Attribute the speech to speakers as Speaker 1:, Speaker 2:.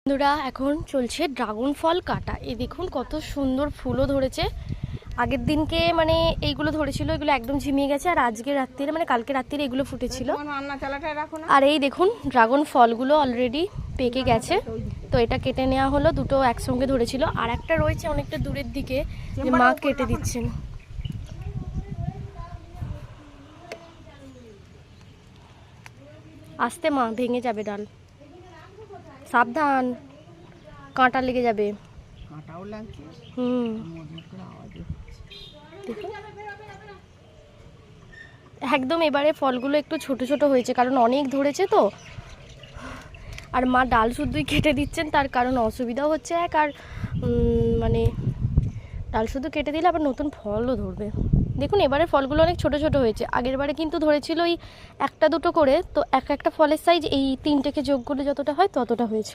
Speaker 1: বন্ধুরা এখন চলছে ড্রাগন ফল কাটা। এই দেখুন কত সুন্দর ফুলও ধরেছে। আগের দিনকে মানে এইগুলো ধরেছিল, এগুলো একদম ঝিমিয়ে গেছে, আর আজকে রাত্রিরে মানে কালকে রাত্রিরে এগুলো ফুটেছিল। আর এই দেখুন ড্রাগন ফলগুলো অলরেডি পেকে গেছে। তো এটা কেটে নেওয়া হলো, দুটো একসঙ্গে ধরেছিল, আর একটা রয়েছে অনেকটা দূরের দিকে, যে মা কেটে দিচ্ছেন। আস্তে মা, ভেঙে যাবে ডাল, সাবধান, কাঁটা লেগে যাবে। একদম এবারে ফলগুলো একটু ছোট ছোট হয়েছে, কারণ অনেক ধরেছে তো। আর মা ডাল শুদ্ধই কেটে দিচ্ছেন, তার কারণ অসুবিধাও হচ্ছে এক, আর মানে ডাল শুদ্ধ কেটে দিলে আবার নতুন ফলও ধরবে। দেখুন এবারে ফলগুলো অনেক ছোট ছোট হয়েছে, আগের বারে কিন্তু ধরেছিল ওই একটা দুটো করে, তো এক একটা ফলের সাইজ এই তিনটেকে যোগ করলে যতটা হয় ততটা হয়েছে।